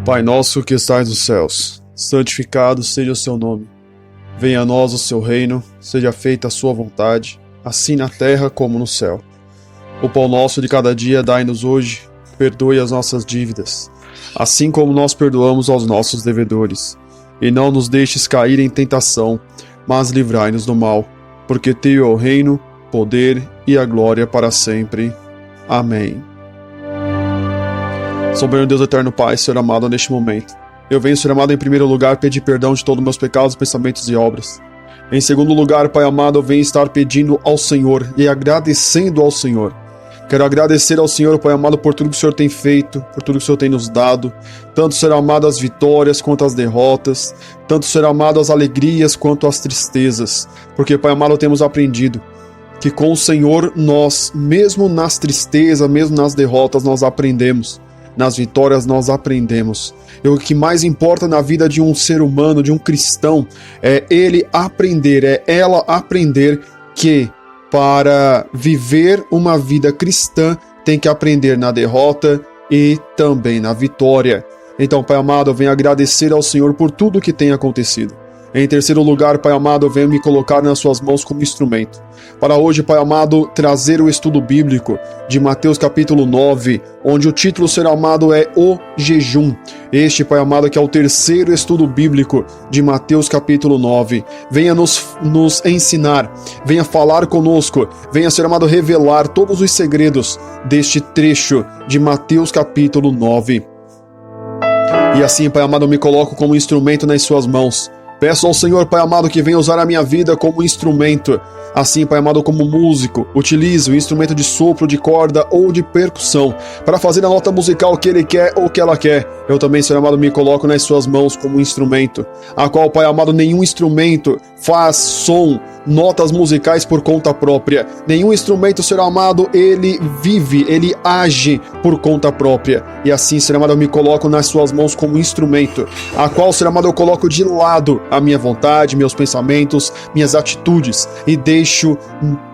Pai nosso que estais nos céus, santificado seja o seu nome. Venha a nós o seu reino, seja feita a sua vontade, assim na terra como no céu. O pão nosso de cada dia dai-nos hoje, perdoe as nossas dívidas, assim como nós perdoamos aos nossos devedores. E não nos deixes cair em tentação, mas livrai-nos do mal, porque teu é o reino, poder e a glória para sempre. Amém. Soberano Deus eterno Pai, Senhor amado, neste momento, eu venho, Senhor amado, em primeiro lugar, pedir perdão de todos os meus pecados, pensamentos e obras. Em segundo lugar, Pai amado, eu venho estar pedindo ao Senhor e agradecendo ao Senhor. Quero agradecer ao Senhor, Pai amado, por tudo que o Senhor tem feito, por tudo que o Senhor tem nos dado, tanto, Senhor amado, as vitórias quanto as derrotas, tanto, Senhor amado, as alegrias quanto as tristezas, porque, Pai amado, temos aprendido que com o Senhor nós, mesmo nas tristezas, mesmo nas derrotas, nós aprendemos. Nas vitórias nós aprendemos. E o que mais importa na vida de um ser humano, de um cristão, é ele aprender, é ela aprender que para viver uma vida cristã tem que aprender na derrota e também na vitória. Então, Pai amado, eu venho agradecer ao Senhor por tudo que tem acontecido. Em terceiro lugar, Pai amado, eu venho me colocar nas suas mãos como instrumento. Para hoje, Pai amado, trazer o estudo bíblico de Mateus capítulo 9, onde o título, Senhor amado, é O Jejum. Este, Pai amado, que é o terceiro estudo bíblico de Mateus capítulo 9. Venha nos ensinar, venha falar conosco, venha, Senhor amado, revelar todos os segredos deste trecho de Mateus capítulo 9. E assim, Pai amado, eu me coloco como instrumento nas suas mãos. Peço ao Senhor, Pai amado, que venha usar a minha vida como instrumento. Assim, Pai amado, como músico, utilize o instrumento de sopro, de corda ou de percussão para fazer a nota musical que ele quer ou que ela quer. Eu também, Senhor amado, me coloco nas suas mãos como instrumento, a qual, Pai amado, nenhum instrumento faz som, notas musicais por conta própria. Nenhum instrumento, Senhor amado, ele vive, ele age por conta própria. E assim, Senhor amado, eu me coloco nas suas mãos como instrumento, a qual, Senhor amado, eu coloco de lado a minha vontade, meus pensamentos, minhas atitudes e deixo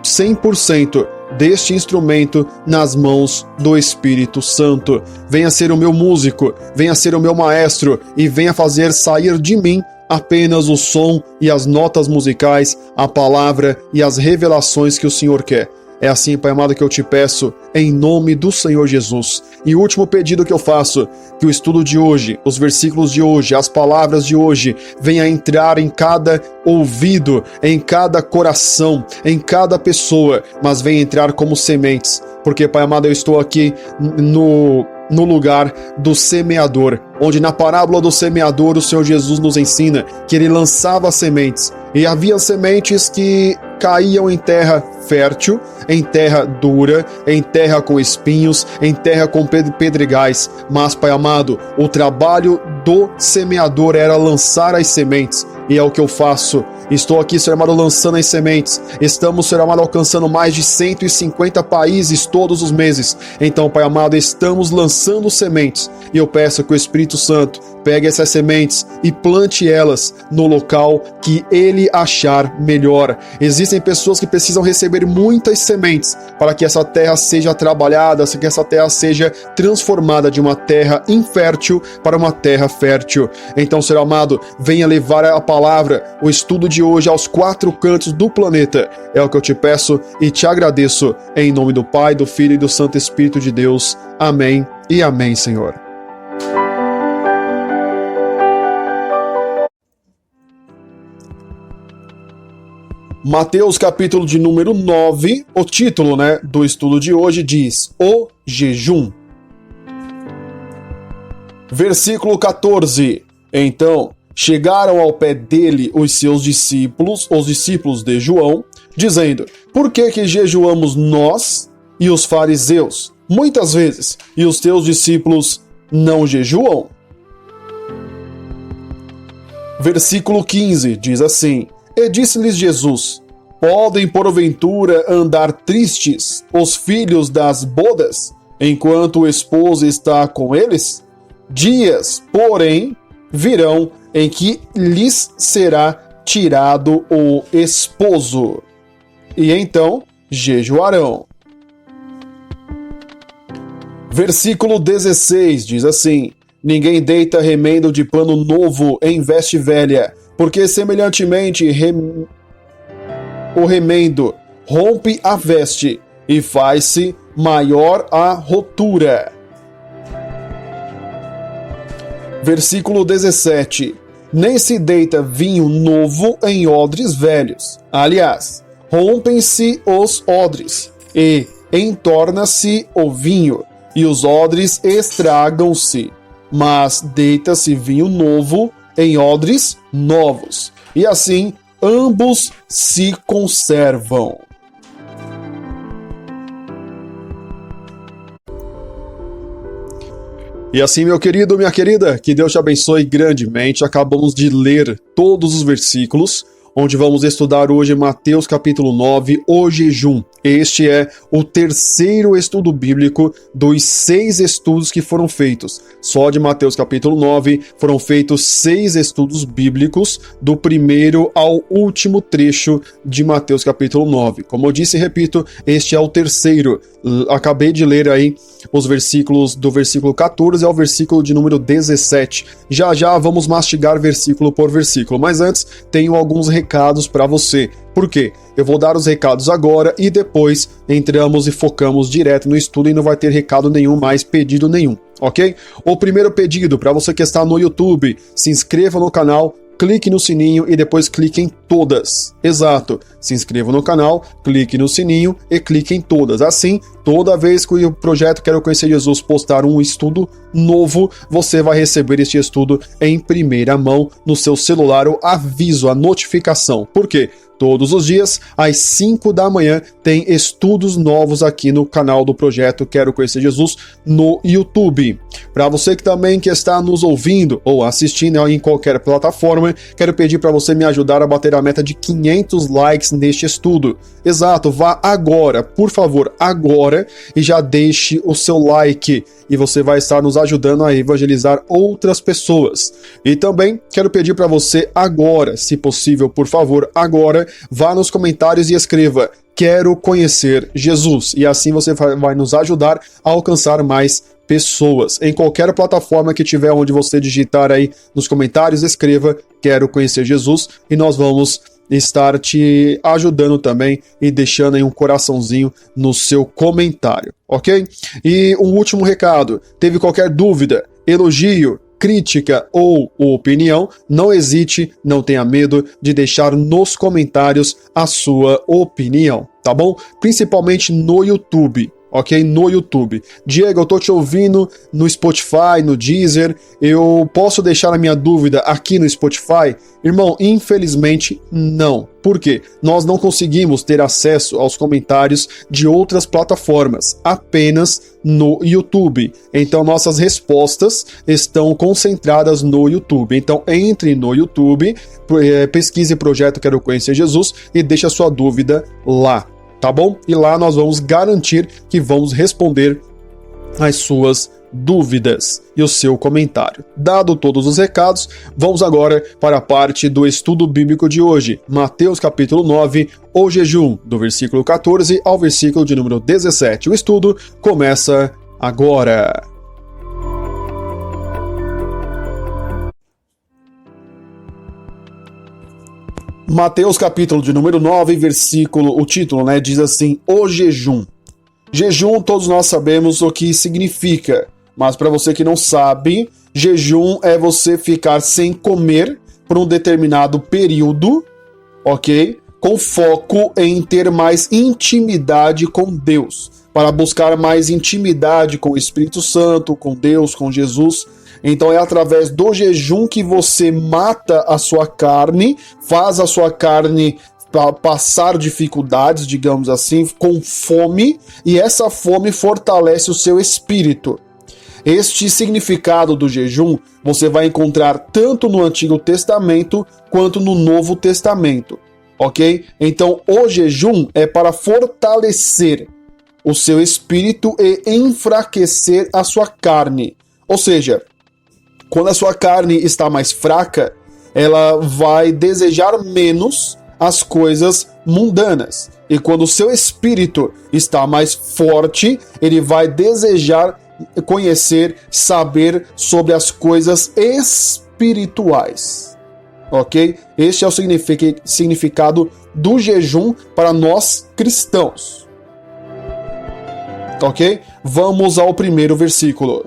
100% deste instrumento nas mãos do Espírito Santo. Venha ser o meu músico, venha ser o meu maestro e venha fazer sair de mim apenas o som e as notas musicais, a palavra e as revelações que o Senhor quer. É assim, Pai amado, que eu te peço, em nome do Senhor Jesus. E o último pedido que eu faço, que o estudo de hoje, os versículos de hoje, as palavras de hoje, venha entrar em cada ouvido, em cada coração, em cada pessoa, mas venha entrar como sementes. Porque, Pai amado, eu estou aqui no lugar do semeador, onde na parábola do semeador o Senhor Jesus nos ensina que ele lançava sementes, e havia sementes que caíam em terra fértil, em terra dura, em terra com espinhos, em terra com pedregais. Mas, Pai amado, o trabalho do semeador era lançar as sementes, e é o que eu faço. Estou aqui, Senhor amado, lançando as sementes. Estamos, Senhor amado, alcançando mais de 150 países todos os meses. Então, Pai amado, estamos lançando sementes. E eu peço que o Espírito Santo pegue essas sementes e plante elas no local que ele achar melhor. Existem pessoas que precisam receber muitas sementes para que essa terra seja trabalhada, que essa terra seja transformada de uma terra infértil para uma terra fértil. Então, Senhor amado, venha levar a palavra, o estudo de hoje aos 4 cantos do planeta. É o que eu te peço e te agradeço, em nome do Pai, do Filho e do Santo Espírito de Deus. Amém e amém, Senhor. Mateus capítulo de número 9, o título, do estudo de hoje diz O Jejum. Versículo 14. Então chegaram ao pé dele os seus discípulos, os discípulos de João, dizendo: Por que jejuamos nós e os fariseus muitas vezes, e os teus discípulos não jejuam? Versículo 15 diz assim: E disse-lhes Jesus: Podem porventura andar tristes os filhos das bodas, enquanto o esposo está com eles? Dias, porém, virão em que lhes será tirado o esposo, e então jejuarão. Versículo 16 diz assim: Ninguém deita remendo de pano novo em veste velha, porque semelhantemente o remendo rompe a veste e faz-se maior a rotura. Versículo 17. Nem se deita vinho novo em odres velhos. Aliás, rompem-se os odres, e entorna-se o vinho, e os odres estragam-se. Mas deita-se vinho novo em odres novos, e assim ambos se conservam. E assim, meu querido, minha querida, que Deus te abençoe grandemente. Acabamos de ler todos os versículos, onde vamos estudar hoje Mateus capítulo 9, o jejum. Este é o terceiro estudo bíblico dos 6 estudos que foram feitos. Só de Mateus capítulo 9 foram feitos 6 estudos bíblicos, do primeiro ao último trecho de Mateus capítulo 9. Como eu disse e repito, este é o terceiro. Acabei de ler aí os versículos do versículo 14 ao versículo de número 17. Já já vamos mastigar versículo por versículo, mas antes tenho alguns recados para você. Por quê? Eu vou dar os recados agora e depois entramos e focamos direto no estudo e não vai ter recado nenhum mais, pedido nenhum, ok? O primeiro pedido, para você que está no YouTube, se inscreva no canal, clique no sininho e depois clique em todas. Exato, se inscreva no canal, clique no sininho e clique em todas. Assim, toda vez que o projeto Quero Conhecer Jesus postar um estudo novo, você vai receber este estudo em primeira mão no seu celular, o aviso, a notificação. Por quê? Todos os dias, às 5 da manhã, tem estudos novos aqui no canal do projeto Quero Conhecer Jesus no YouTube. Para você que também que está nos ouvindo ou assistindo em qualquer plataforma, quero pedir para você me ajudar a bater a meta de 500 likes neste estudo. Exato, vá agora, por favor, agora, e já deixe o seu like, e você vai estar nos ajudando a evangelizar outras pessoas. E também quero pedir para você agora, se possível, por favor, agora, vá nos comentários e escreva Quero Conhecer Jesus, e assim você vai nos ajudar a alcançar mais pessoas. Em qualquer plataforma que tiver onde você digitar aí nos comentários, escreva Quero Conhecer Jesus, e nós vamos estar te ajudando também e deixando aí um coraçãozinho no seu comentário, ok? E um último recado, teve qualquer dúvida, elogio, crítica ou opinião, não hesite, não tenha medo de deixar nos comentários a sua opinião, tá bom? Principalmente no YouTube. Ok? No YouTube. Diego, eu tô te ouvindo no Spotify, no Deezer, eu posso deixar a minha dúvida aqui no Spotify? Irmão, infelizmente não. Por quê? Nós não conseguimos ter acesso aos comentários de outras plataformas, apenas no YouTube. Então nossas respostas estão concentradas no YouTube. Então entre no YouTube, pesquise Projeto Quero Conhecer Jesus e deixe a sua dúvida lá. Tá bom? E lá nós vamos garantir que vamos responder as suas dúvidas e o seu comentário. Dado todos os recados, vamos agora para a parte do estudo bíblico de hoje. Mateus capítulo 9, o jejum, do versículo 14 ao versículo de número 17. O estudo começa agora. Mateus capítulo de número 9, versículo, o título, diz assim, o jejum. Jejum, todos nós sabemos o que significa, mas para você que não sabe, jejum é você ficar sem comer por um determinado período, ok? Com foco em ter mais intimidade com Deus, para buscar mais intimidade com o Espírito Santo, com Deus, com Jesus. Então é através do jejum que você mata a sua carne, faz a sua carne passar dificuldades, digamos assim, com fome, e essa fome fortalece o seu espírito. Este significado do jejum você vai encontrar tanto no Antigo Testamento quanto no Novo Testamento, ok? Então o jejum é para fortalecer o seu espírito e enfraquecer a sua carne. Ou seja, quando a sua carne está mais fraca, ela vai desejar menos as coisas mundanas. E quando o seu espírito está mais forte, ele vai desejar conhecer, saber sobre as coisas espirituais. Ok? Este é o significado do jejum para nós cristãos. Ok? Vamos ao primeiro versículo.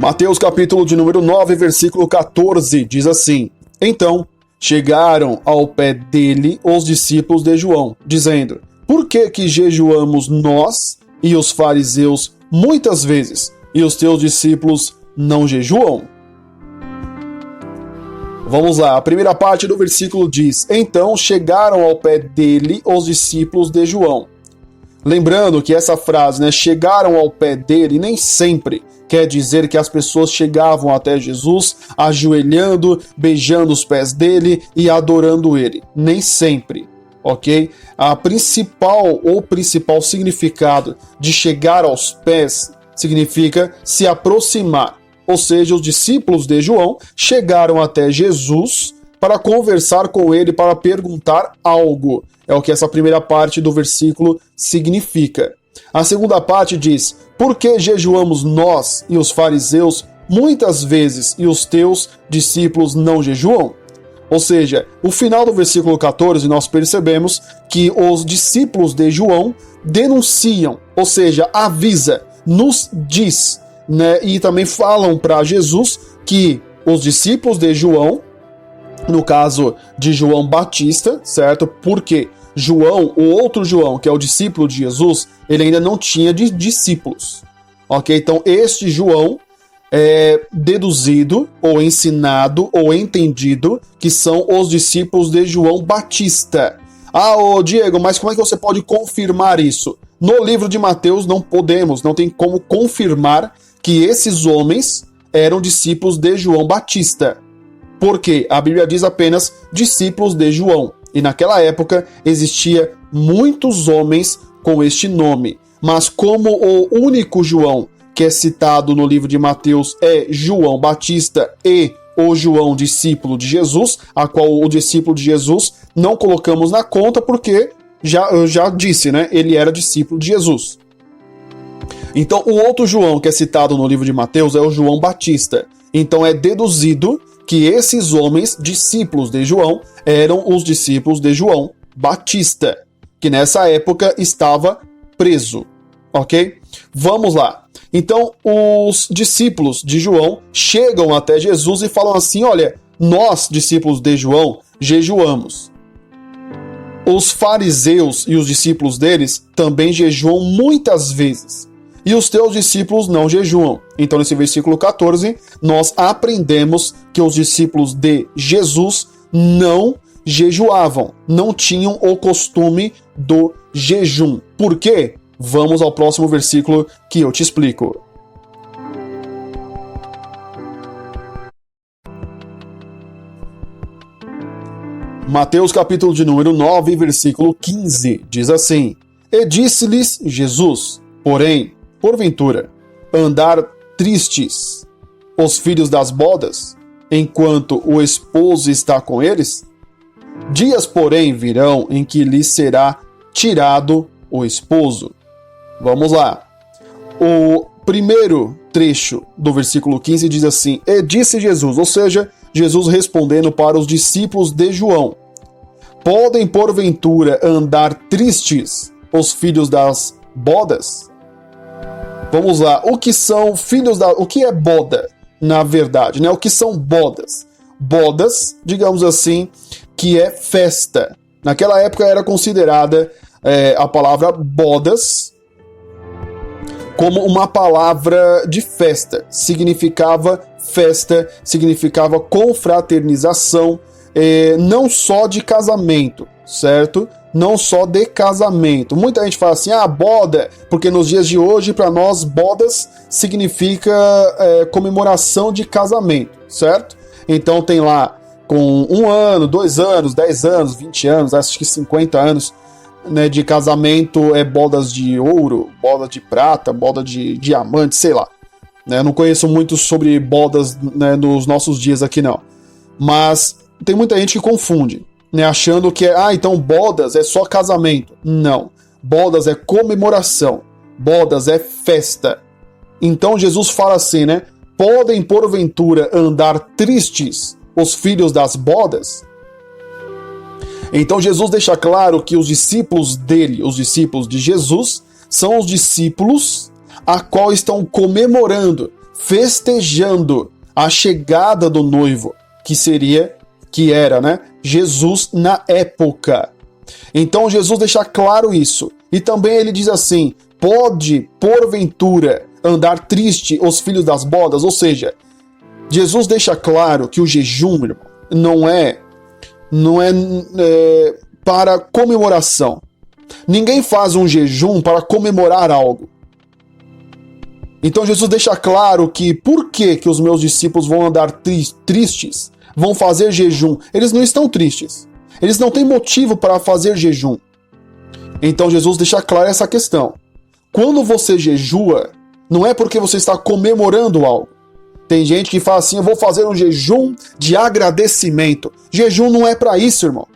Mateus capítulo de número 9, versículo 14, diz assim: Então chegaram ao pé dele os discípulos de João, dizendo: Por que jejuamos nós e os fariseus muitas vezes, e os teus discípulos não jejuam? Vamos lá, a primeira parte do versículo diz: Então chegaram ao pé dele os discípulos de João. Lembrando que essa frase, né, chegaram ao pé dele, nem sempre quer dizer que as pessoas chegavam até Jesus ajoelhando, beijando os pés dele e adorando ele. Nem sempre, ok? O principal significado de chegar aos pés significa se aproximar. Ou seja, os discípulos de João chegaram até Jesus para conversar com ele, para perguntar algo. É o que essa primeira parte do versículo significa. A segunda parte diz: Por que jejuamos nós e os fariseus muitas vezes e os teus discípulos não jejuam? Ou seja, o final do versículo 14 nós percebemos que os discípulos de João denunciam, ou seja, avisa, nos diz, né, e também falam para Jesus que os discípulos de João, no caso de João Batista, certo? Porque João, o outro João, que é o discípulo de Jesus, ele ainda não tinha discípulos, ok? Então este João é deduzido, ou ensinado, ou entendido, que são os discípulos de João Batista. Ô Diego, mas como é que você pode confirmar isso? No livro de Mateus não tem como confirmar que esses homens eram discípulos de João Batista. Porque a Bíblia diz apenas discípulos de João. E naquela época existia muitos homens com este nome. Mas como o único João que é citado no livro de Mateus é João Batista e o João discípulo de Jesus, a qual o discípulo de Jesus não colocamos na conta porque eu já disse, né? Ele era discípulo de Jesus. Então o outro João que é citado no livro de Mateus é o João Batista. Então é deduzido que esses homens, discípulos de João, eram os discípulos de João Batista, que nessa época estava preso, ok? Vamos lá. Então, os discípulos de João chegam até Jesus e falam assim: olha, nós, discípulos de João, jejuamos. Os fariseus e os discípulos deles também jejuam muitas vezes. E os teus discípulos não jejuam. Então, nesse versículo 14, nós aprendemos que os discípulos de Jesus não jejuavam, não tinham o costume do jejum. Por quê? Vamos ao próximo versículo que eu te explico. Mateus capítulo de número 9, versículo 15, diz assim: E disse-lhes Jesus: Porém, porventura, andar tristes os filhos das bodas, enquanto o esposo está com eles? Dias, porém, virão em que lhes será tirado o esposo. Vamos lá. O primeiro trecho do versículo 15 diz assim: E disse Jesus, ou seja, Jesus respondendo para os discípulos de João: Podem porventura andar tristes os filhos das bodas? Vamos lá. O que são filhos da... O que é boda, na verdade, né? O que são bodas? Bodas, digamos assim, que é festa. Naquela época era considerada a palavra bodas como uma palavra de festa. Significava festa, significava confraternização, não só de casamento, certo? Não só de casamento. Muita gente fala assim, boda, porque nos dias de hoje, para nós, bodas significa comemoração de casamento, certo? Então tem lá com 1 ano, 2 anos, 10 anos, 20 anos, acho que 50 anos, né, de casamento, bodas de ouro, boda de prata, boda de diamante, sei lá. Né, eu não conheço muito sobre bodas, né, nos nossos dias aqui não. Mas tem muita gente que confunde. né, achando que então bodas é só casamento. Não. Bodas é comemoração. Bodas é festa. Então Jesus fala assim, né? Podem porventura andar tristes os filhos das bodas? Então Jesus deixa claro que os discípulos dele, os discípulos de Jesus, são os discípulos a qual estão comemorando, festejando a chegada do noivo, que era, né, Jesus na época. Então Jesus deixa claro isso. E também ele diz assim: pode porventura andar triste os filhos das bodas? Ou seja, Jesus deixa claro que o jejum, irmão, não é para comemoração. Ninguém faz um jejum para comemorar algo. Então Jesus deixa claro que por que os meus discípulos vão andar tristes, vão fazer jejum? Eles não estão tristes. Eles não têm motivo para fazer jejum. Então Jesus deixa clara essa questão. Quando você jejua, não é porque você está comemorando algo. Tem gente que fala assim: eu vou fazer um jejum de agradecimento. Jejum não é para isso, irmão.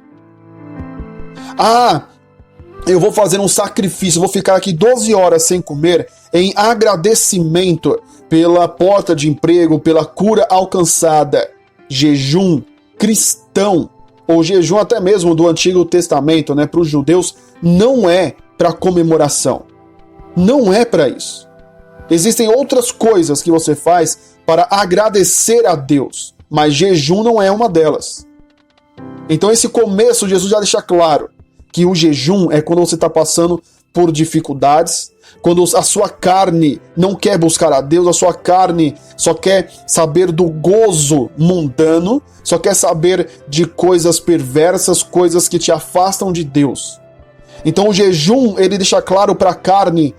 Eu vou fazer um sacrifício, vou ficar aqui 12 horas sem comer em agradecimento pela porta de emprego, pela cura alcançada. Jejum cristão, ou jejum até mesmo do Antigo Testamento, né, para os judeus, não é para comemoração. Não é para isso. Existem outras coisas que você faz para agradecer a Deus, mas jejum não é uma delas. Então esse começo, Jesus já deixa claro que o jejum é quando você está passando por dificuldades, quando a sua carne não quer buscar a Deus, a sua carne só quer saber do gozo mundano, só quer saber de coisas perversas, coisas que te afastam de Deus. Então o jejum, ele deixa claro para a carne,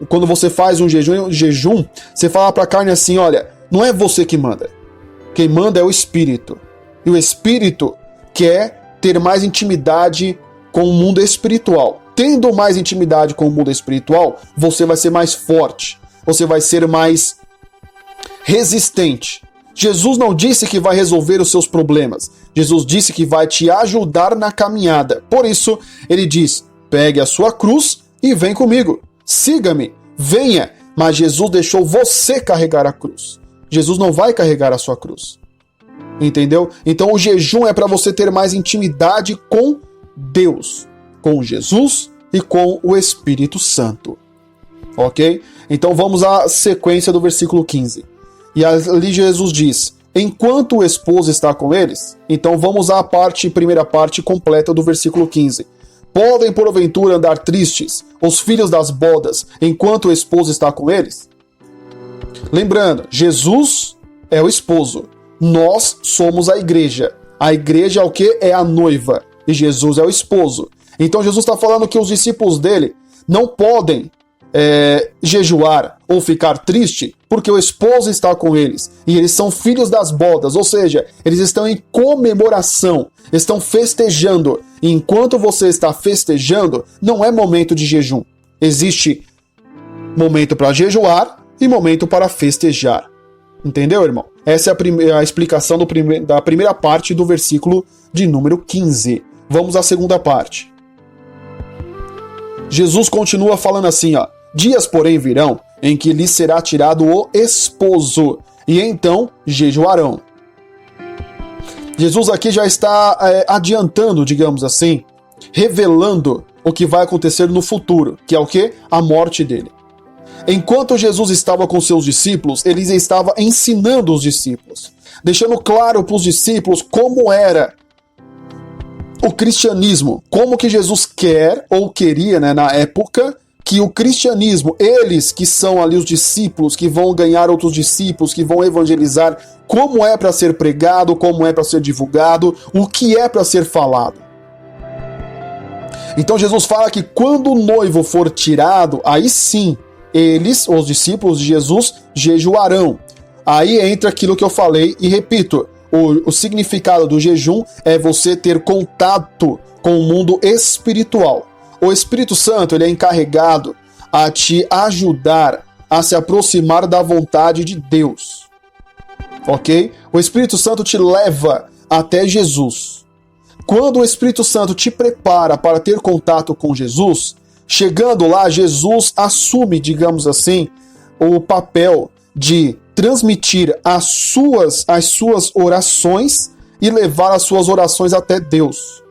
quando você faz um jejum, você fala para a carne assim: olha, não é você que manda. Quem manda é o Espírito. E o Espírito quer ter mais intimidade com o mundo espiritual. Tendo mais intimidade com o mundo espiritual, você vai ser mais forte. Você vai ser mais resistente. Jesus não disse que vai resolver os seus problemas. Jesus disse que vai te ajudar na caminhada. Por isso, ele diz: pegue a sua cruz e vem comigo. Siga-me, venha. Mas Jesus deixou você carregar a cruz. Jesus não vai carregar a sua cruz. Entendeu? Então o jejum é para você ter mais intimidade com Deus, com Jesus e com o Espírito Santo. Ok? Então vamos à sequência do versículo 15. E ali Jesus diz: enquanto o esposo está com eles. Então vamos à primeira parte completa do versículo 15. Podem porventura andar tristes os filhos das bodas enquanto o esposo está com eles? Lembrando, Jesus é o esposo. Nós somos a igreja. A igreja é o que? É a noiva. E Jesus é o esposo. Então Jesus está falando que os discípulos dele não podem jejuar ou ficar triste porque o esposo está com eles. E eles são filhos das bodas. Ou seja, eles estão em comemoração. Estão festejando. E enquanto você está festejando, não é momento de jejum. Existe momento para jejuar e momento para festejar. Entendeu, irmão? Essa é a explicação da primeira parte do versículo de número 15. Vamos à segunda parte. Jesus continua falando assim, ó: dias, porém, virão em que lhes será tirado o esposo, e então jejuarão. Jesus aqui já está adiantando, digamos assim, revelando o que vai acontecer no futuro, que é o quê? A morte dele. Enquanto Jesus estava com seus discípulos, ele estava ensinando os discípulos, deixando claro para os discípulos como era o cristianismo, como que Jesus quer ou queria, né, na época, que o cristianismo, eles que são ali os discípulos, que vão ganhar outros discípulos, que vão evangelizar, como é para ser pregado, como é para ser divulgado, o que é para ser falado. Então Jesus fala que quando o noivo for tirado, aí sim, eles, os discípulos de Jesus, jejuarão. Aí entra aquilo que eu falei e repito, o significado do jejum é você ter contato com o mundo espiritual. O Espírito Santo, ele é encarregado a te ajudar a se aproximar da vontade de Deus. Ok? O Espírito Santo te leva até Jesus. Quando o Espírito Santo te prepara para ter contato com Jesus, chegando lá, Jesus assume, digamos assim, o papel de transmitir as suas orações e levar as suas orações até Deus.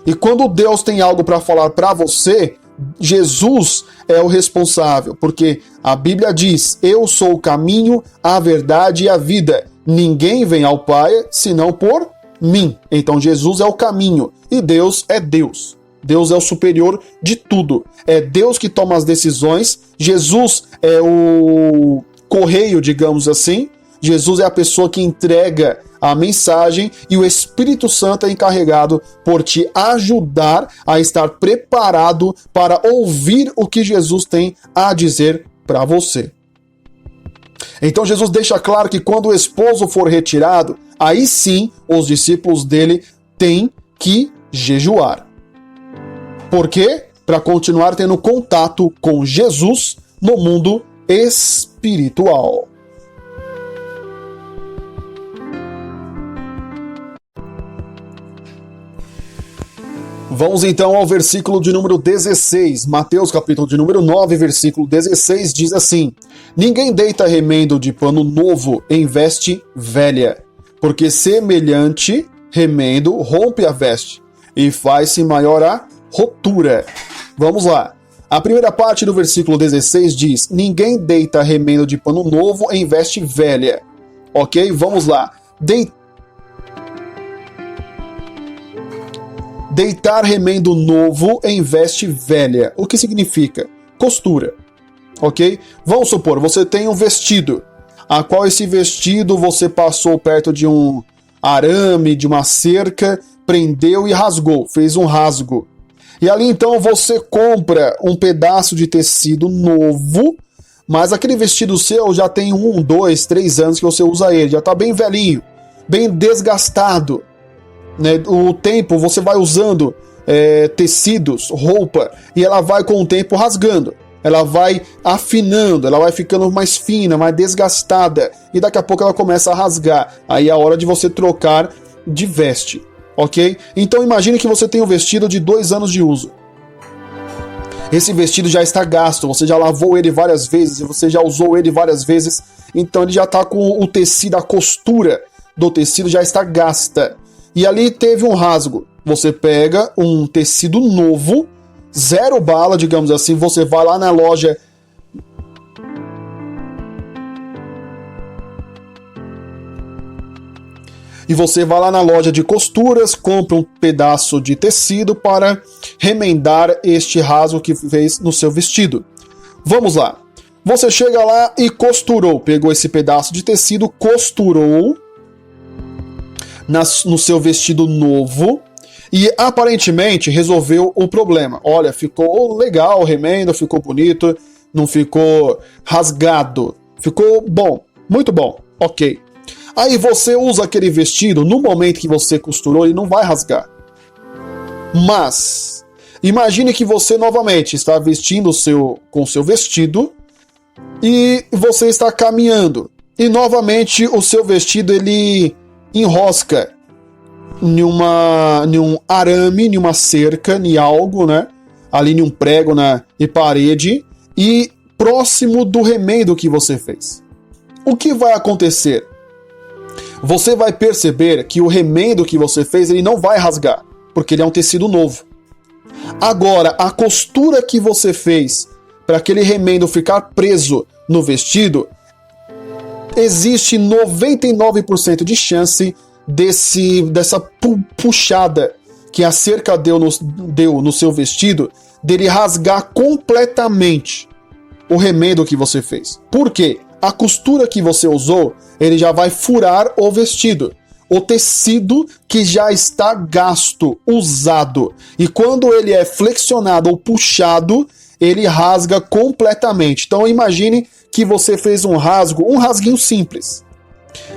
E quando Deus tem algo para falar para você, Jesus é o responsável, porque a Bíblia diz: eu sou o caminho, a verdade e a vida. Ninguém vem ao Pai senão por mim. Então Jesus é o caminho e Deus é Deus. Deus é o superior de tudo. É Deus que toma as decisões. Jesus é o correio, digamos assim. Jesus é a pessoa que entrega a mensagem e o Espírito Santo é encarregado por te ajudar a estar preparado para ouvir o que Jesus tem a dizer para você. Então Jesus deixa claro que quando o esposo for retirado, aí sim os discípulos dele têm que jejuar. Por quê? Para continuar tendo contato com Jesus no mundo espiritual. Vamos então ao versículo de número 16. Mateus, capítulo de número 9, versículo 16, diz assim: ninguém deita remendo de pano novo em veste velha, porque semelhante remendo rompe a veste e faz-se maior a rotura. Vamos lá. A primeira parte do versículo 16 diz: ninguém deita remendo de pano novo em veste velha. Ok? Vamos lá. Deitar remendo novo em veste velha. O que significa? Costura. Ok? Vamos supor, você tem um vestido, a qual esse vestido você passou perto de um arame, de uma cerca, prendeu e rasgou, fez um rasgo. E ali então você compra um pedaço de tecido novo, mas aquele vestido seu já tem 1, 2, 3 anos que você usa ele, já está bem velhinho, bem desgastado. Né? O tempo você vai usando tecidos, roupa, e ela vai com o tempo rasgando, ela vai afinando, ela vai ficando mais fina, mais desgastada, e daqui a pouco ela começa a rasgar. Aí é a hora de você trocar de veste, ok? Então imagine que você tem um vestido de 2 anos de uso. Esse vestido já está gasto, você já lavou ele várias vezes, você já usou ele várias vezes, então ele já está com o tecido, a costura do tecido já está gasta. E ali teve um rasgo. Você pega um tecido novo, 0 bala, digamos assim, você vai lá na loja. E você vai lá na loja de costuras, compra um pedaço de tecido para remendar este rasgo que fez no seu vestido. Vamos lá. Você chega lá e costurou, pegou esse pedaço de tecido, costurou no seu vestido novo e aparentemente resolveu o problema. Olha, ficou legal o remendo, ficou bonito, não ficou rasgado, ficou bom, muito bom, ok. Aí você usa aquele vestido, no momento que você costurou ele não vai rasgar. Mas imagine que você novamente está vestindo com o seu vestido e você está caminhando e novamente o seu vestido ele enrosca em um arame, em uma cerca, em algo, né? Ali em um prego e parede e próximo do remendo que você fez. O que vai acontecer? Você vai perceber que o remendo que você fez ele não vai rasgar, porque ele é um tecido novo. Agora, a costura que você fez para aquele remendo ficar preso no vestido, existe 99% de chance dessa puxada que a cerca deu no seu vestido, dele rasgar completamente o remendo que você fez. Por quê? A costura que você usou, ele já vai furar o vestido. O tecido que já está gasto, usado. E quando ele é flexionado ou puxado, ele rasga completamente. Então imagine que você fez um rasguinho simples.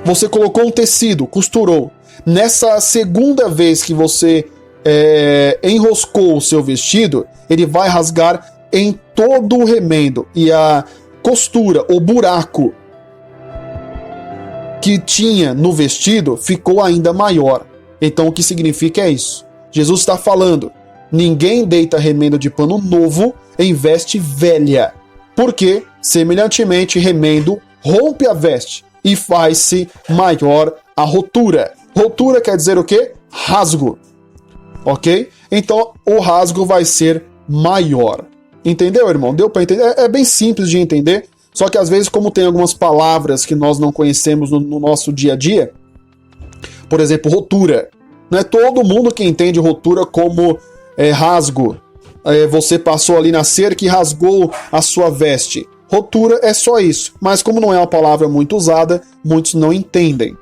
Você colocou um tecido, costurou. Nessa segunda vez que você enroscou o seu vestido, ele vai rasgar em todo o remendo. E a costura, o buraco que tinha no vestido ficou ainda maior. Então o que significa é isso. Jesus está falando: ninguém deita remendo de pano novo em veste velha, porque, semelhantemente, remendo rompe a veste e faz-se maior a rotura. Rotura quer dizer o quê? Rasgo. Ok? Então, o rasgo vai ser maior. Entendeu, irmão? Deu para entender? É bem simples de entender, só que às vezes, como tem algumas palavras que nós não conhecemos no nosso dia a dia, por exemplo, rotura. Não é todo mundo que entende rotura como rasgo. Você passou ali na cerca e rasgou a sua veste. Rotura é só isso, mas como não é uma palavra muito usada, muitos não entendem.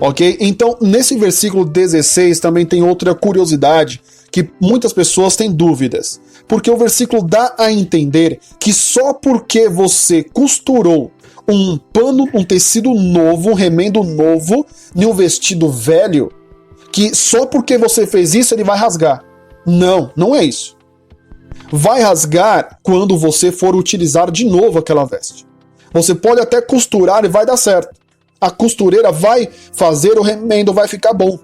Ok? Então, nesse versículo 16 também tem outra curiosidade que muitas pessoas têm dúvidas. Porque o versículo dá a entender que só porque você costurou um pano, um tecido novo, um remendo novo, em um vestido velho, que só porque você fez isso ele vai rasgar. Não, não é isso. Vai rasgar quando você for utilizar de novo aquela veste. Você pode até costurar e vai dar certo. A costureira vai fazer, o remendo vai ficar bom.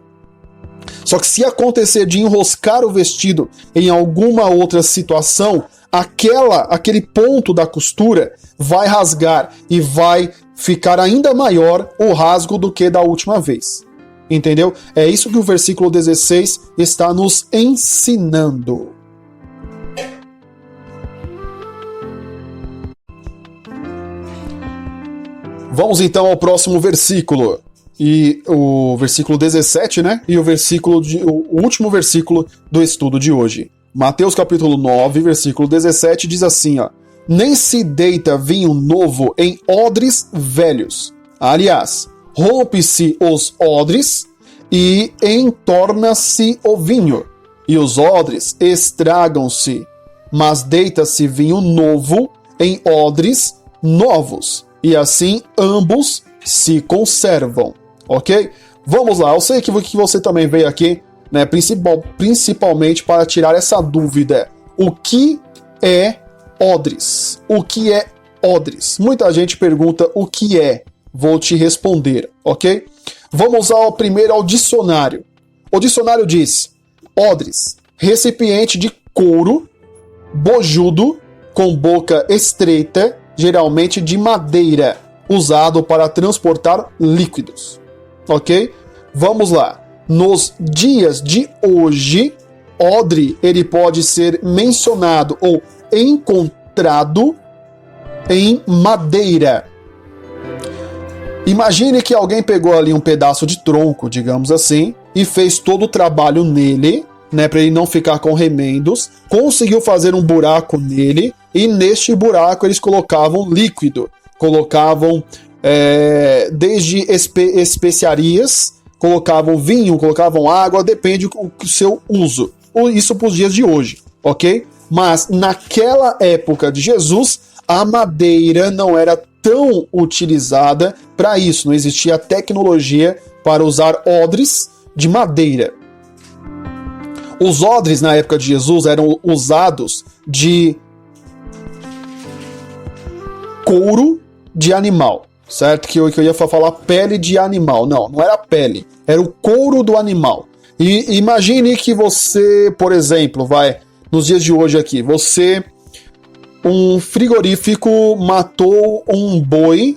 Só que se acontecer de enroscar o vestido em alguma outra situação, aquele ponto da costura vai rasgar e vai ficar ainda maior o rasgo do que da última vez. Entendeu? É isso que o versículo 16 está nos ensinando. Vamos então ao próximo versículo. E o versículo 17, né? E o último versículo do estudo de hoje. Mateus capítulo 9, versículo 17 diz assim, ó: nem se deita vinho novo em odres velhos. Aliás, rompe-se os odres e entorna-se o vinho, e os odres estragam-se, mas deita-se vinho novo em odres novos, e assim ambos se conservam. Ok? Vamos lá, eu sei que você também veio aqui, né, principalmente para tirar essa dúvida. O que é odres? O que é odres? Muita gente pergunta o que é. Vou te responder, ok? Vamos primeiro ao dicionário. O dicionário diz: odres, recipiente de couro, bojudo, com boca estreita, geralmente de madeira, usado para transportar líquidos. Ok? Vamos lá. Nos dias de hoje, odre ele pode ser mencionado ou encontrado em madeira. Imagine que alguém pegou ali um pedaço de tronco, digamos assim, e fez todo o trabalho nele, né, para ele não ficar com remendos, conseguiu fazer um buraco nele, e neste buraco eles colocavam líquido, colocavam desde especiarias, colocavam vinho, colocavam água, depende do seu uso. Isso para os dias de hoje, ok? Mas naquela época de Jesus, a madeira não era tão utilizada para isso, não existia tecnologia para usar odres de madeira. Os odres na época de Jesus eram usados de couro de animal, certo? Que eu ia falar pele de animal. Não era pele, era o couro do animal. E imagine que você, por exemplo, nos dias de hoje aqui, um frigorífico matou um boi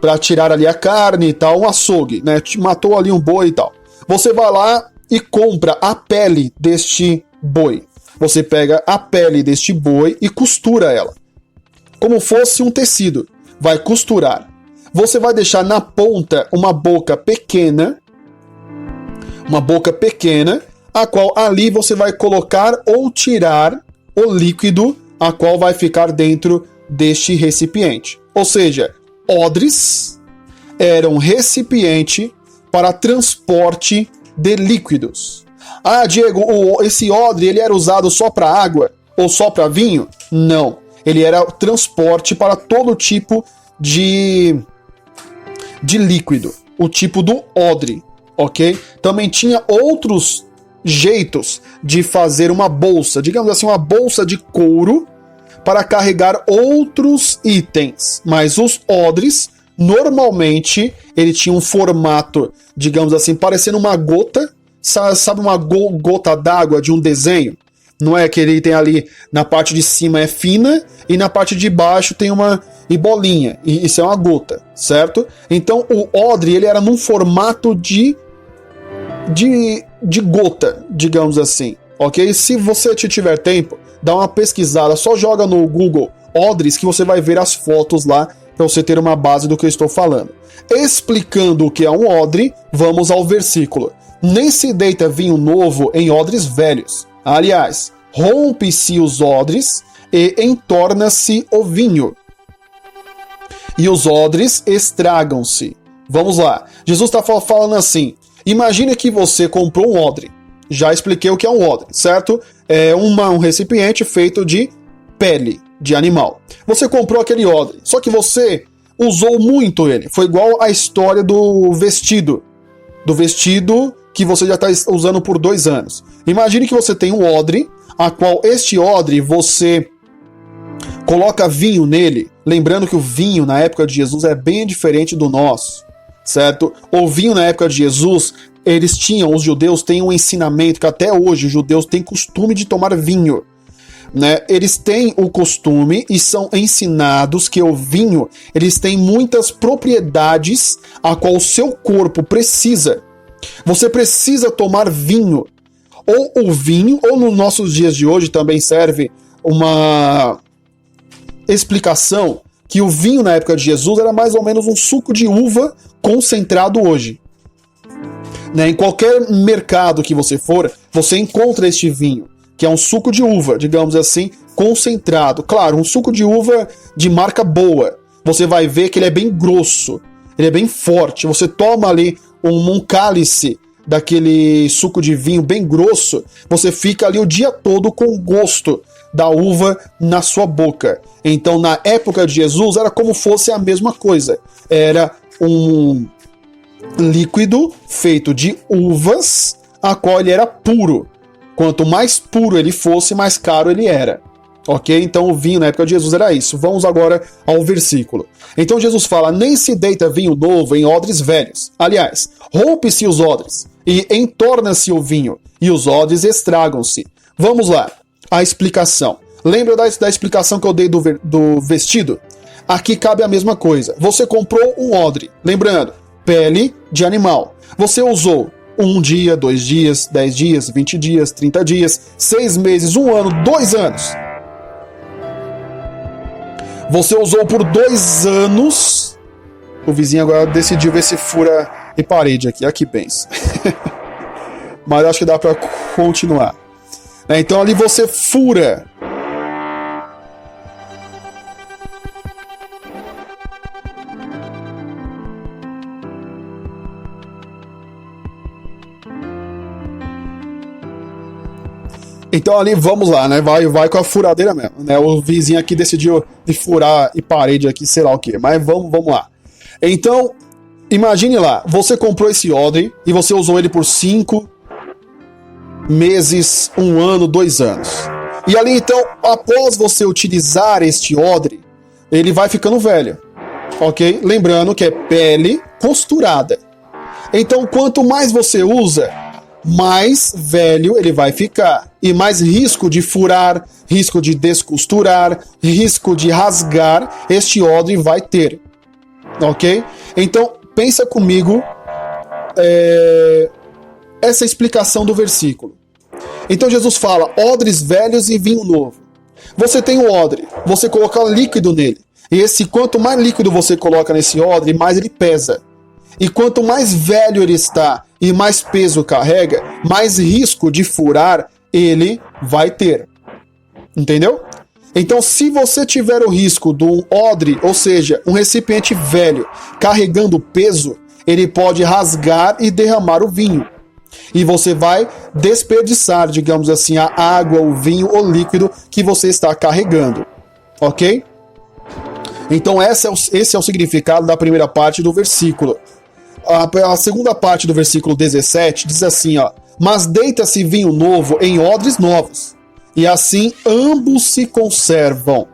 para tirar ali a carne e tal, um açougue, né? Matou ali um boi e tal. Você vai lá e compra a pele deste boi. Você pega a pele deste boi e costura ela, como fosse um tecido. Vai costurar. Você vai deixar na ponta uma boca pequena, a qual ali você vai colocar ou tirar o líquido, a qual vai ficar dentro deste recipiente. Ou seja, odres eram um recipiente para transporte de líquidos. Ah, Diego, esse odre ele era usado só para água ou só para vinho? Não. Ele era transporte para todo tipo de líquido. O tipo do odre, ok? Também tinha outros jeitos de fazer uma bolsa, digamos assim, uma bolsa de couro para carregar outros itens. Mas os odres, normalmente, ele tinha um formato, digamos assim, parecendo uma gota, sabe uma gota d'água de um desenho? Não é que ele tem ali, na parte de cima é fina e na parte de baixo tem uma bolinha. E isso é uma gota, certo? Então o odre, ele era num formato de gota, digamos assim, ok? Se você tiver tempo, dá uma pesquisada, só joga no Google odres que você vai ver as fotos lá para você ter uma base do que eu estou falando. Explicando o que é um odre, vamos ao versículo. Nem se deita vinho novo em odres velhos. Aliás, rompe-se os odres e entorna-se o vinho. E os odres estragam-se. Vamos lá. Jesus está falando assim. Imagine que você comprou um odre. Já expliquei o que é um odre, certo? É um recipiente feito de pele de animal. Você comprou aquele odre, só que você usou muito ele. Foi igual a história do vestido. Do vestido que você já está usando por 2 anos. Imagine que você tem um odre, a qual este odre você coloca vinho nele. Lembrando que o vinho na época de Jesus é bem diferente do nosso, certo? O vinho na época de Jesus, os judeus têm um ensinamento que até hoje os judeus têm costume de tomar vinho, né? Eles têm o costume e são ensinados que o vinho, eles têm muitas propriedades a qual o seu corpo precisa. Você precisa tomar vinho. Ou o vinho, ou nos nossos dias de hoje também serve uma explicação que o vinho na época de Jesus era mais ou menos um suco de uva concentrado hoje. Né? Em qualquer mercado que você for, você encontra este vinho, que é um suco de uva, digamos assim, concentrado. Claro, um suco de uva de marca boa. Você vai ver que ele é bem grosso, ele é bem forte. Você toma ali um cálice daquele suco de vinho bem grosso, você fica ali o dia todo com o gosto da uva na sua boca. Então, na época de Jesus, era como fosse a mesma coisa. Era um líquido feito de uvas, a qual ele era puro. Quanto mais puro ele fosse, mais caro ele era. Ok? Então o vinho na época de Jesus era isso. Vamos agora ao versículo. Então Jesus fala, nem se deita vinho novo em odres velhos. Aliás, rompe-se os odres e entorna-se o vinho, e os odres estragam-se. Vamos lá, a explicação. Lembra da explicação que eu dei do vestido? Aqui cabe a mesma coisa. Você comprou um odre, lembrando, pele de animal. Você usou 1 dia, 2 dias, 10 dias, 20 dias, 30 dias, 6 meses, 1 ano, 2 anos. Você usou por 2 anos. O vizinho agora decidiu ver se fura em parede aqui. Aqui, bens. Mas acho que dá pra continuar. Então ali você fura. Então ali, vamos lá, né? Vai com a furadeira mesmo, né? O vizinho aqui decidiu de furar e parede aqui, sei lá o que. Mas vamos lá. Então, imagine lá, você comprou esse odre e você usou ele por 5 meses, 1 ano, 2 anos. E ali, então, após você utilizar este odre, ele vai ficando velho, ok? Lembrando que é pele costurada. Então, quanto mais você usa, mais velho ele vai ficar. E mais risco de furar, risco de descosturar, risco de rasgar, este odre vai ter. Ok? Então, pensa comigo essa explicação do versículo. Então Jesus fala, odres velhos e vinho novo. Você tem o odre, você coloca líquido nele. E quanto mais líquido você coloca nesse odre, mais ele pesa. E quanto mais velho ele está e mais peso carrega, mais risco de furar ele vai ter. Entendeu? Então, se você tiver o risco de um odre, ou seja, um recipiente velho, carregando peso, ele pode rasgar e derramar o vinho. E você vai desperdiçar, digamos assim, a água, o vinho, o líquido que você está carregando. Ok? Então, esse é o significado da primeira parte do versículo. A segunda parte do versículo 17 diz assim, ó, mas deita-se vinho novo em odres novos, e assim ambos se conservam.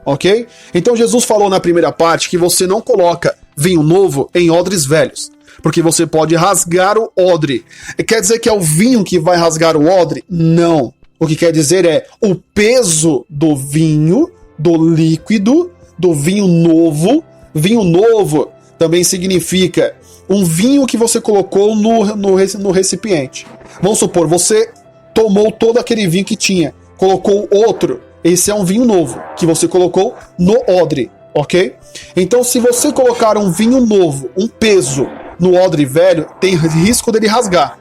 Ok? Então Jesus falou na primeira parte que você não coloca vinho novo em odres velhos, porque você pode rasgar o odre. Quer dizer que é o vinho que vai rasgar o odre? Não. O que quer dizer é o peso do vinho, do líquido, do vinho novo. Vinho novo também significa um vinho que você colocou no recipiente. Vamos supor, você tomou todo aquele vinho que tinha, colocou outro. Esse é um vinho novo que você colocou no odre, ok? Então, se você colocar um vinho novo, um peso, no odre velho, tem risco dele rasgar.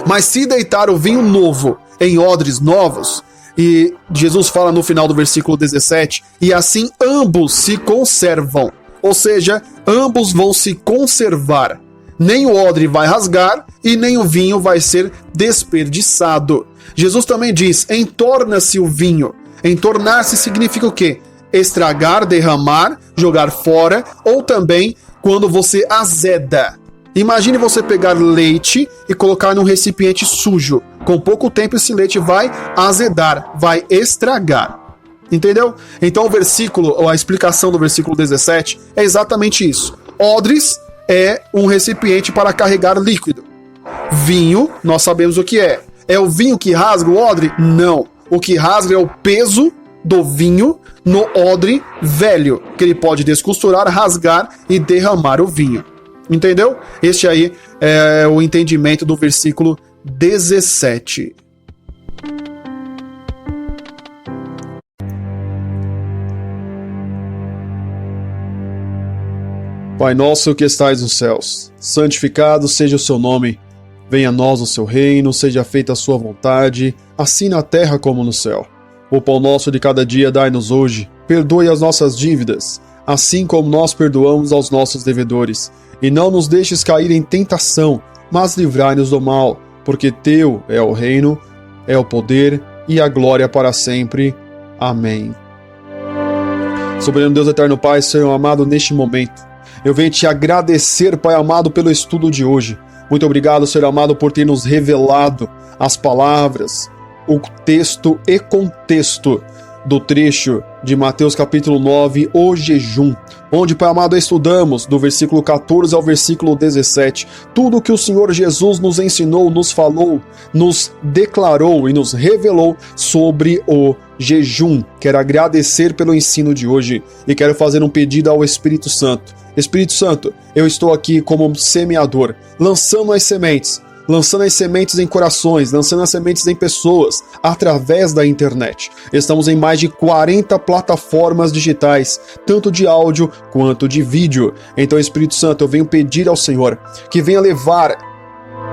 Mas se deitar o vinho novo em odres novos, e Jesus fala no final do versículo 17, e assim ambos se conservam, ou seja, ambos vão se conservar. Nem o odre vai rasgar e nem o vinho vai ser desperdiçado. Jesus também diz, entorna-se o vinho. Entornar-se significa o quê? Estragar, derramar, jogar fora, ou também quando você azeda. Imagine você pegar leite e colocar num recipiente sujo. Com pouco tempo esse leite vai azedar, vai estragar. Entendeu? Então o versículo, ou a explicação do versículo 17 é exatamente isso. Odres é um recipiente para carregar líquido. Vinho, nós sabemos o que é. É o vinho que rasga o odre? Não. O que rasga é o peso do vinho no odre velho, que ele pode descosturar, rasgar e derramar o vinho. Entendeu? Este aí é o entendimento do versículo 17. Pai nosso que estais nos céus, santificado seja o seu nome. Venha a nós o seu reino, seja feita a sua vontade, assim na terra como no céu. O pão nosso de cada dia dai-nos hoje. Perdoe as nossas dívidas, assim como nós perdoamos aos nossos devedores. E não nos deixes cair em tentação, mas livrai-nos do mal, porque teu é o reino, é o poder e a glória para sempre. Amém. Soberano Deus eterno Pai, Senhor amado, neste momento, eu venho te agradecer, Pai amado, pelo estudo de hoje. Muito obrigado, Senhor amado, por ter nos revelado as palavras, o texto e contexto do trecho de Mateus capítulo 9, o jejum, onde, Pai amado, estudamos do versículo 14 ao versículo 17, tudo o que o Senhor Jesus nos ensinou, nos falou, nos declarou e nos revelou sobre o jejum. Quero agradecer pelo ensino de hoje e quero fazer um pedido ao Espírito Santo. Espírito Santo, eu estou aqui como semeador, lançando as sementes em corações, lançando as sementes em pessoas, através da internet. Estamos em mais de 40 plataformas digitais, tanto de áudio quanto de vídeo. Então, Espírito Santo, eu venho pedir ao Senhor que venha levar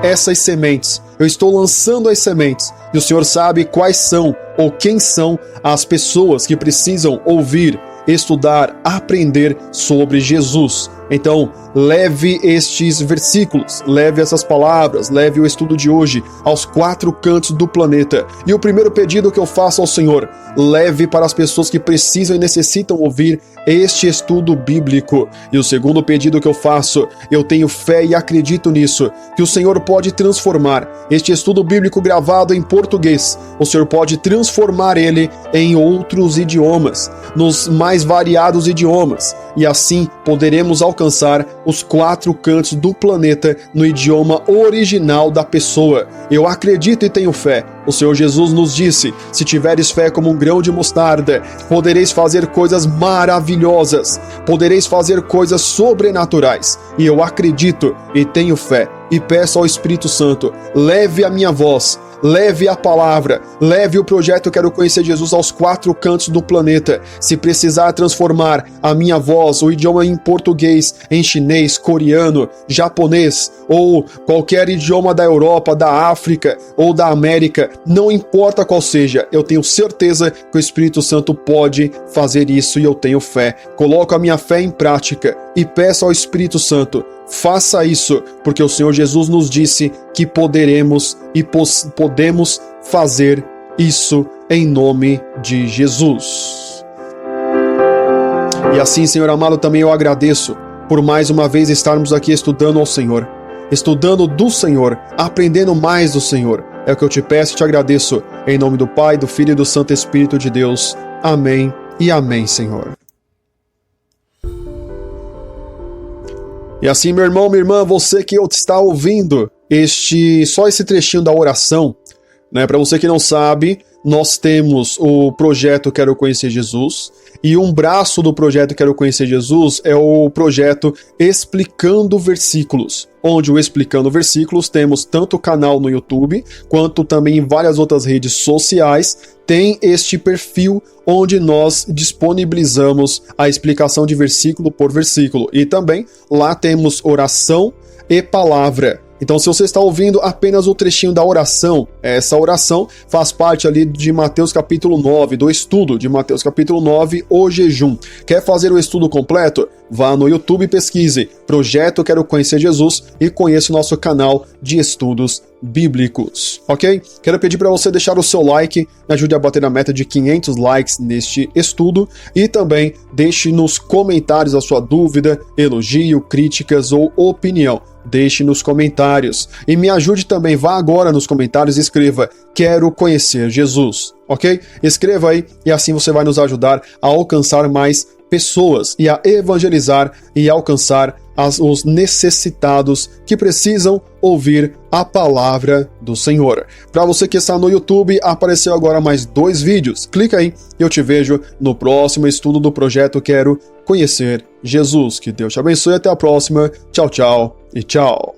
essas sementes. Eu estou lançando as sementes, e o Senhor sabe quais são, ou quem são as pessoas que precisam ouvir, estudar, aprender sobre Jesus. Então, leve estes versículos, leve essas palavras, leve o estudo de hoje aos 4 cantos do planeta. E o primeiro pedido que eu faço ao Senhor, leve para as pessoas que precisam e necessitam ouvir este estudo bíblico. E o segundo pedido que eu faço, eu tenho fé e acredito nisso, que o Senhor pode transformar este estudo bíblico gravado em português. O Senhor pode transformar ele em outros idiomas, nos mais variados idiomas. E assim poderemos alcançar os 4 cantos do planeta no idioma original da pessoa. Eu acredito e tenho fé. O Senhor Jesus nos disse, se tiveres fé como um grão de mostarda, podereis fazer coisas maravilhosas, podereis fazer coisas sobrenaturais. E eu acredito e tenho fé. E peço ao Espírito Santo, leve a minha voz, leve a palavra, leve o projeto Eu Quero Conhecer Jesus aos 4 cantos do planeta. Se precisar transformar a minha voz, o idioma em português, em chinês, coreano, japonês ou qualquer idioma da Europa, da África ou da América, não importa qual seja, eu tenho certeza que o Espírito Santo pode fazer isso e eu tenho fé. Coloco a minha fé em prática e peço ao Espírito Santo, faça isso, porque o Senhor Jesus nos disse que poderemos e podemos fazer isso em nome de Jesus. E assim, Senhor amado, também eu agradeço por mais uma vez estarmos aqui estudando ao Senhor, estudando do Senhor, aprendendo mais do Senhor. É o que eu te peço e te agradeço, em nome do Pai, do Filho e do Santo Espírito de Deus. Amém e amém, Senhor. E assim, meu irmão, minha irmã, você que está ouvindo só esse trechinho da oração, né? Para você que não sabe, nós temos o projeto Quero Conhecer Jesus, e um braço do projeto Quero Conhecer Jesus é o projeto Explicando Versículos, onde o Explicando Versículos temos tanto o canal no YouTube, quanto também em várias outras redes sociais, tem este perfil onde nós disponibilizamos a explicação de versículo por versículo, e também lá temos oração e palavra. Então, se você está ouvindo apenas o trechinho da oração, essa oração faz parte ali de Mateus capítulo 9, do estudo de Mateus capítulo 9, o jejum. Quer fazer o estudo completo? Vá no YouTube e pesquise Projeto Quero Conhecer Jesus e conheça o nosso canal de estudos bíblicos, ok? Quero pedir para você deixar o seu like, me ajude a bater a meta de 500 likes neste estudo, e também deixe nos comentários a sua dúvida, elogio, críticas ou opinião. Deixe nos comentários. E me ajude também, vá agora nos comentários e escreva Quero Conhecer Jesus, ok? Escreva aí e assim você vai nos ajudar a alcançar mais pessoas e a evangelizar e alcançar os necessitados que precisam ouvir a palavra do Senhor. Para você que está no YouTube, apareceu agora mais 2 vídeos. Clica aí e eu te vejo no próximo estudo do projeto Quero Conhecer Jesus. Que Deus te abençoe e até a próxima. Tchau, tchau e tchau.